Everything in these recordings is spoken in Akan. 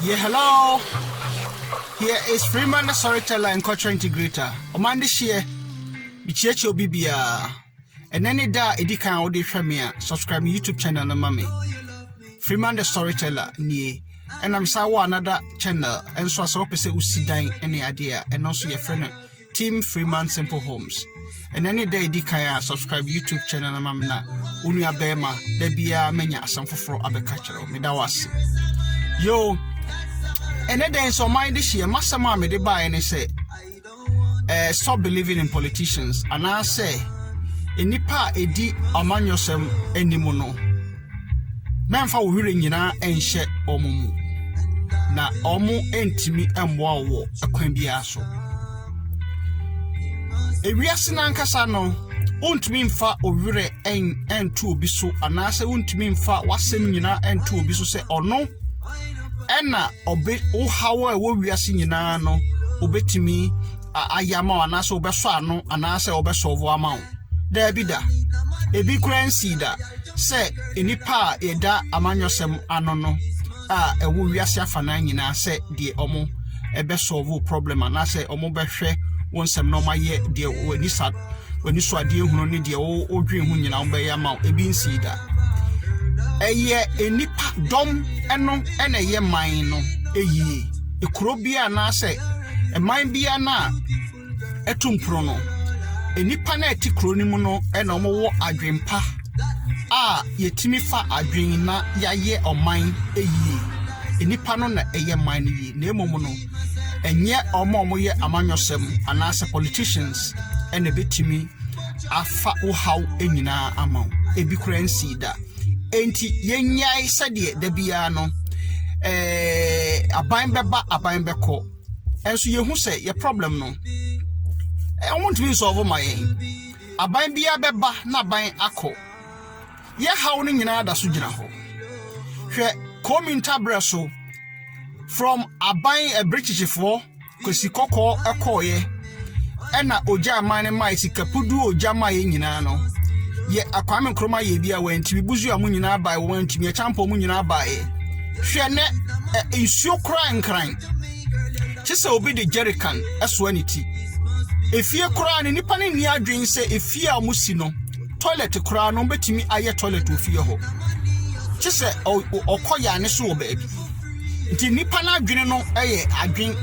Yeah, hello. Here is Freeman, the storyteller and culture integrator. Omandi share, bichecho bibia. And any da edika odi shemia. Subscribe my YouTube channel na mami. Freeman the storyteller ni. And I'm sawa another channel. And so I saw pese usidang any idea. And also your friend Team Freeman Simple Homes. And any day edika subscribe YouTube channel na mami na. Unya bema debia menya asamfoforo abekachero. Midawasi. Yo. And then so mind this year, Massama me de buy and say, stop believing in politicians. And I say, Nipa edi amanyosem enimono. Memfa uhire nyina enhye omumu. Na omu entimi emwa wo akwan bia so. Ewiase na nkasa no, untumi mfa ohire entu obi so anase untumi mfa wasem nyina entu obi so se ono ena obe uhawo ewo wiase nyina no obetimi ayama anase obeso ano anase obesolve ama da bida ebi currency da se enipa eda amanyosem ano no ewo wiase afana nyina se de omo ebesolve problem anase omo behwe wonsem no maye de wani so ade ehunu ne de odwen hu nyina obe yama ebi nsi da eye enipa dom eno ene ye man no eyi ekuro bia na se man bia na etumpro no enipa na etikuro ni mu no ena omo wo adwempa yetimi fa adwen na yaye oman eyi enipa no na eye man yi na emom no enye omo ye amanyosem anase politicians ene betimi afa uhaw enyina amaw ebi currency da enti yenyai sade da bia no aban beba aban beko enso yehu se ye problem no want to solve my aban bia beba na aban akọ ye haw no nyina da so gina ho hwe kominta breso from aban British for kwesi kokọ ekoye ena oja man mai sikapudu oja mai nyina no ye akwame nkroma ye bia wanti buzu amu nyina bai wanti me champo mu nyina bai hwe ne nsuo kra nkran chese obi de jerrycan eso aniti efie kra ne nipa ne ni adwen se efie amusi no toilet kra no betimi aye toilet ofie ho chese okoya ne so oba bi nti nipa na adwene no eye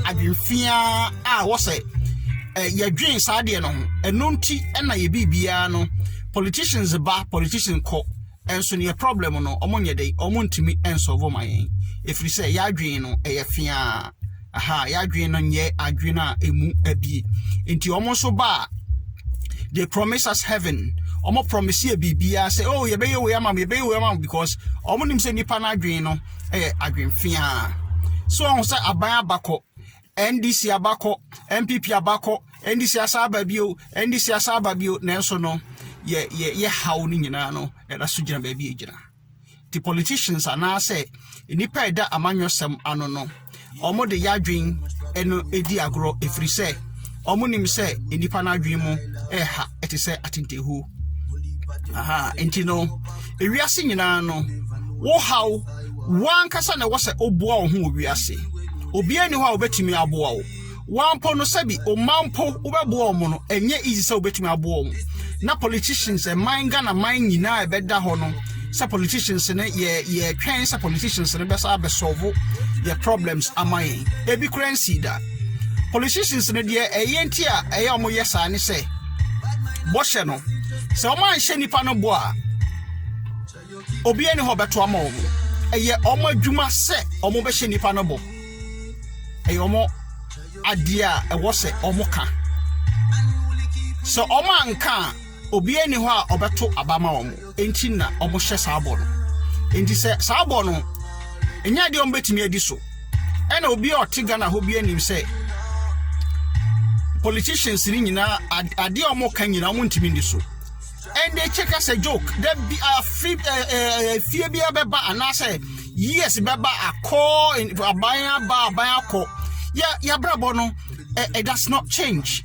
adwenfia wo se ye dwen saade no eno nti na ye bibia no politicians ko enso ne problem no omonye dey omontimi ensolve mayen efiri say ya adwen no eyefia ya adwen no nye adwen a emu abi nti omonso ba they promise us heaven omo promise ye bibia say oh ye be we am because omonim say nipa na adwen no adwen fia so on say aban abako NDC abako MPP abako NDC asaba bio nenso no ye how ni nyina no da so gina ba bi ejina the politicians ana say nipa eda amanyosem ano no omo de yadwen eno edi agro efiri say omo nim say nipa na adwen mu ha eti say atintehu enti no ewiase nyina no wo how wan kasa na wo say obua wo ho owiase obi ani ho a obetimi aboa wo wampo no sabi o mampo ubeboa mo no enye easy say obetimi aboa wo na politicians manga na man nyina ebeda ho no sa politicians ne ye twen sa politicians ne besa be solve your problems amai ebi currency da politicians ne de eyenti a eye omo yesa ne say boshe no se o man hye nipa no bo a obi ani ho beto ama omo eye omo adwuma se omo be hye nipa no bo eye omo adia ewo se omo ka so omo anka obi ani ho a obeto abama omo enti na omo hye saabo no enti se saabo no enya de omo betimi adi so ena obi a otiga na ho bi anim se politicians ni nyina ade omo kan nyina omo ntimi ndi so and they check as a joke that be a free fear be beba anase yes beba akọ in aban akọ ya brabo no it does not change.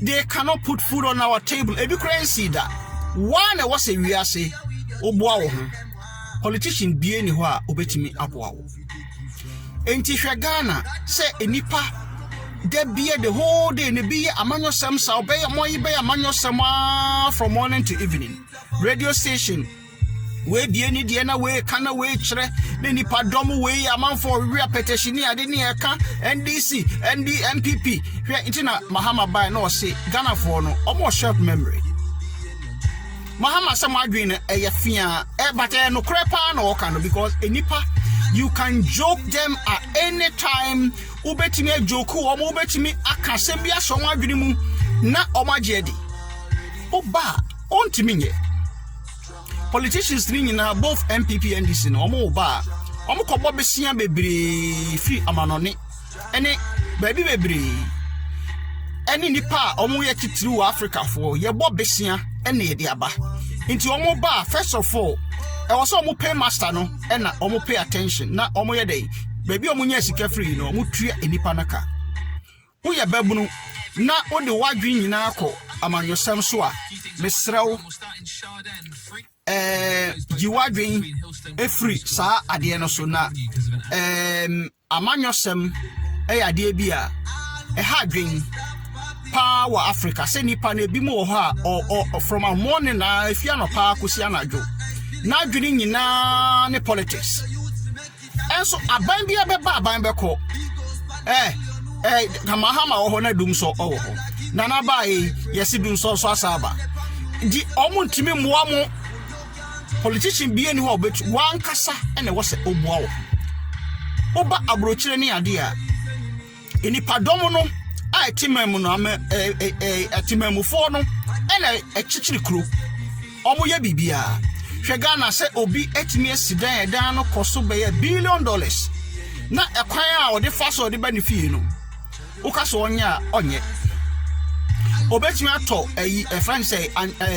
They cannot put food on our table. Every currency that one was a we are say oboa wo ho politician bi eni ho a obetimi aboa wo enti hwe Ghana se enipa de bia the whole day ne be amanyo sem sa obey moyi be amanyo sem from morning to evening radio station we bia ni de na we kana we kire ne nipa dom we amanfo we petition ade ne eka NDC NPP hwe intina Mahama bai na o se Ghana for no omo short memory Mahama some adwin e fia but no crepa no kind because enipa you can joke them at any time ubetimi joke o mo ubetimi akasem bia so adwin mu na omagedi oba ontimi nye politicians ni na both MPP and NDC no omo oba omo kobo besia bebre free amanone ene baby bebre ene nipa omo ye titiri Africa for ye bo besia ene ye de aba nti omo ba first of all e was omo pay master no ena omo pay attention na omo ye dey baby omo nya sika free no omo tua enipa naka wo ye babunu na wo de wadwin nyina akọ amanyosam so a mesrew jiwadwin efri sa ade no so na amanyosam ade bia ha dwen power Africa se nipa na bi mo ho a from a morning na afia no pa kosi anadwo na adwini nyina ne politics enso aban bia beba aban beko Mahama wo ho na dum so wo ho na na bai yesi dum so asaba di omuntimi moa mo politician bi eni ho obetu wan kasa ene wo se obua wo oba abrochire ne ade a eni padom no a timam no am timamufo no ene echichiri kro omo ye bibia hwe Ghana se obi etimi asidan edan no koso be $1 billion na ekwan a ode fa so ode ba ne fie no ukaso onya onye obetimi ato a friend say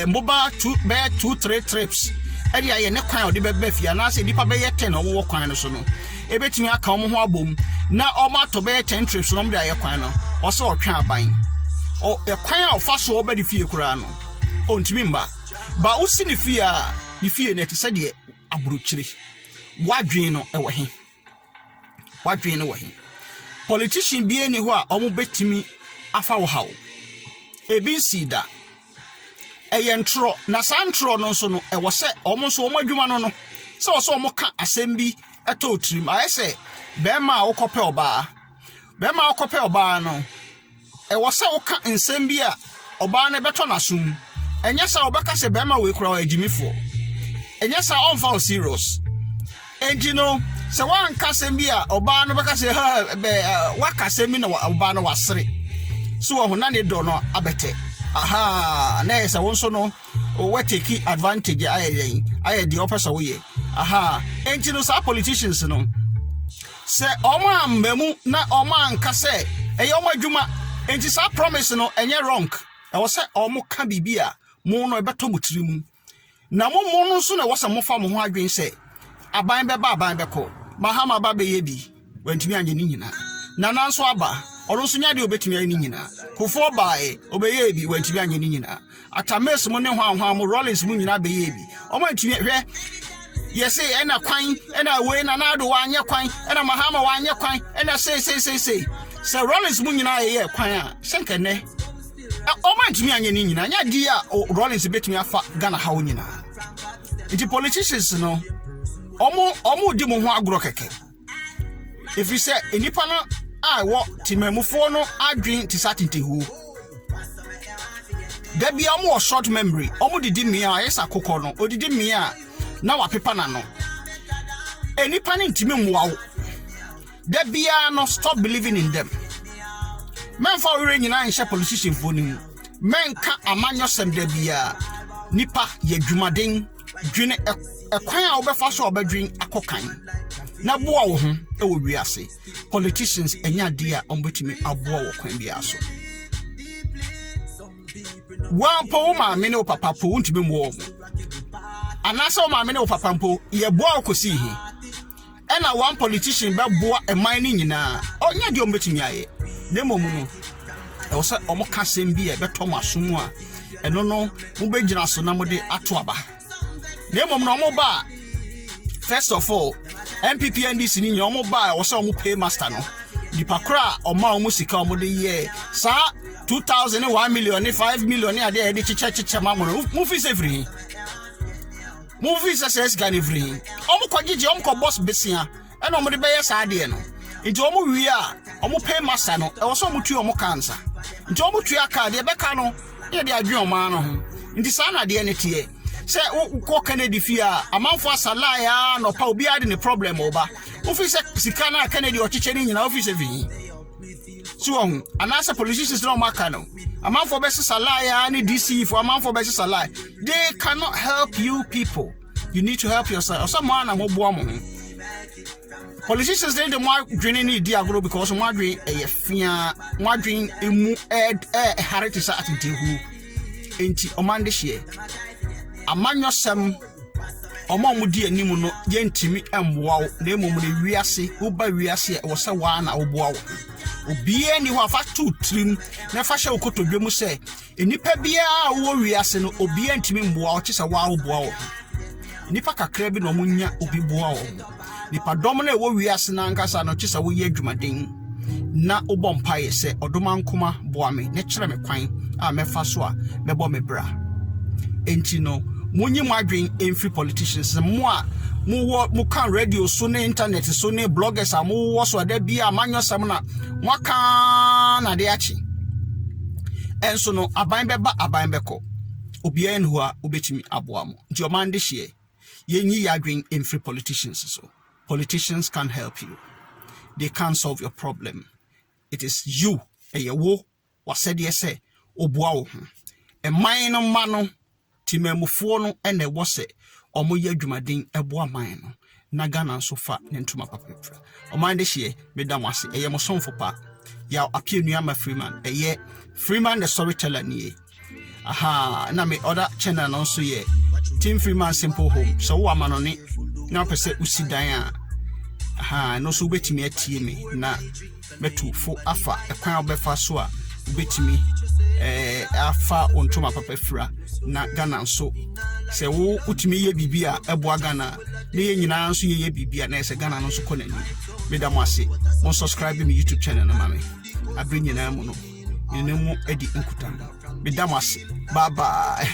mobile 2-3 trips edi aye ne kwan ode be fie na se dipa be 10 owo kwan no so no ebetimi aka omo ho abom na omo ato be 10 trips no mde aye kwan no o se otwa aban o ekwan a ofa so oba de fie kura no ontimi mba ba usi ne fie a ne fie ne tse de aburuchire wadwen no ewo he wadwen no wo he politician bi eni ho a omo betimi afa wo hawo ebi sida eyentro na santro no so no ewo se omo so omo adwuma no no se wo so omo ka asem bi eto otrim aye se be ma akope oba no ewo se wo ka nsem bi a oba na beto na sum enya sa obeka se be ma we kura agimifo enya sa onfa o serious engino se wan ka sem bi a oba no beka se waka sem bi na oba no wasere so wo na ne do no abete aha na esa won so no we take advantage aye the opposite way aha engino sa politicians no se oma mbemu na oma nka se eyoma adwuma enti sa promise no enye wrong e wo se omo ka bibia mo no ebeto mutirimu na mo no so na wo se mo fa mo ho adwen se aban beba aban beko Mahama ba be yebi wantimi anye ni nyina na nanso aba ono so nya de obetimi anye ni nyina kofo bae obeyebi wantimi anye ni nyina atames mo ne hwanhwan mo Rollins mo nyina be yebi o ma ntimi hwe yesi ena kwan ena we na nado wanye kwan ena Mahama wanye kwan ena say se Rollins mo nyina ye kwan a senka ne o ma ntimi anye ni nyina nya di a Rollins betimi afa Ghana ha wo nyina iti politicians no omo di mo ho agro keke if you say enipa no I wo timamufo no adwen tisatinte hu da bia mo short memory omo didi mi a yesa kokọ no odidi mi a na wapepa na no enipa ne ntimi mwawo da bia no stop believing in them menfa were nyina nhye politician fo ni menka amanyosem da bia nipa ye dwumaden dwene ekwan a obefa so obadwin akokan na boa wo ho e wo wiase politicians enya dia ombetimi aboa wo kwan bia so wan po ma me ne papa po untimi mo anasa o ma me ne papa po ye boa wo kosi hi e na one politician be boa e man ni nyina onya dia ombetimi aye ne momu no e wo se omo kasem bia be to masomu a eno no mo be gina so na mo de ato aba ne mom no mo ba First of all, MPP and this in your mobile or some pay master no. The pakra or ma musika omo de ye. Sa 2,000 1 million 5 million there the chicha mamono. Movies everything. Movies as gan everything. Omo kwagije omo ko boss besia. And omo de be yes ade no. Nti omo wi a omo pay master no. E wo so omo tu omo cancer. Nti omo tu aka de be ka no. E de adwen omo no ho. Nti sa na de ne tie. Say ko Kennedy fia amanfo asala ya no pa obi ade ne problem oba office sika na Kennedy ochiche ni nyina office vi so anasa politicians no maka no amanfo be sala ya ni DC for amanfo be sala they cannot help you people. You need to help yourself. Someone na mo boa mo politicians they mo dwene ni di agro because mo adwen fia mo adwen emu harity sa atintehu enti omande hye amanyosem omomudi anim no yentimi emboa wo na emom ne wiase wo ba wiase wo se wa na wo boa wo obie ni ho afa tu trim na fa hye okotodwe mu se enipa bia wo wiase no obie ntimi mboa wo chese wa wo boa wo nipa kakra bi no munya obi boa wo nipa dom na wo wiase na nkasa no chese wo ye adwumaden na obompaye se odoma nkoma boa me ne kire me kwan a mefa so a mebo me bra enti no munyi mwadwen free politicians mo a mo kan radio so na internet so na bloggers a mo wo so da bia amanyosam na mo kan na de achi enso no aban beba aban beko obia nhu a obetimi aboa mo nti o man de hye yenyi yadwen free politicians so politicians can help you. They can't solve your problem. It is you eyewo wasede say oboa wo ho e man no mano timemufo no ene wo se omo ye adwumaden eboa man no na Ghana so fa ne ntuma papapra o man de hye medam ase eye mo sonfo pa ya apia nuama Freeman the storyteller ni aha na me other channel no so ye Team Freeman Simple Home so wo amano ne na pese usidan a aha no so betimi atie me na metu fo afa ekwan obefa so a betimi afa ontuma papafra na Ghana so se wo utimi ye bibia eboa Ghana ne ye nyina nso ye bibia na se Ghana no so konani medam ase mo subscribe me YouTube channel na mame abre nyina mu no nyina mu edi nkuta medam ase bye bye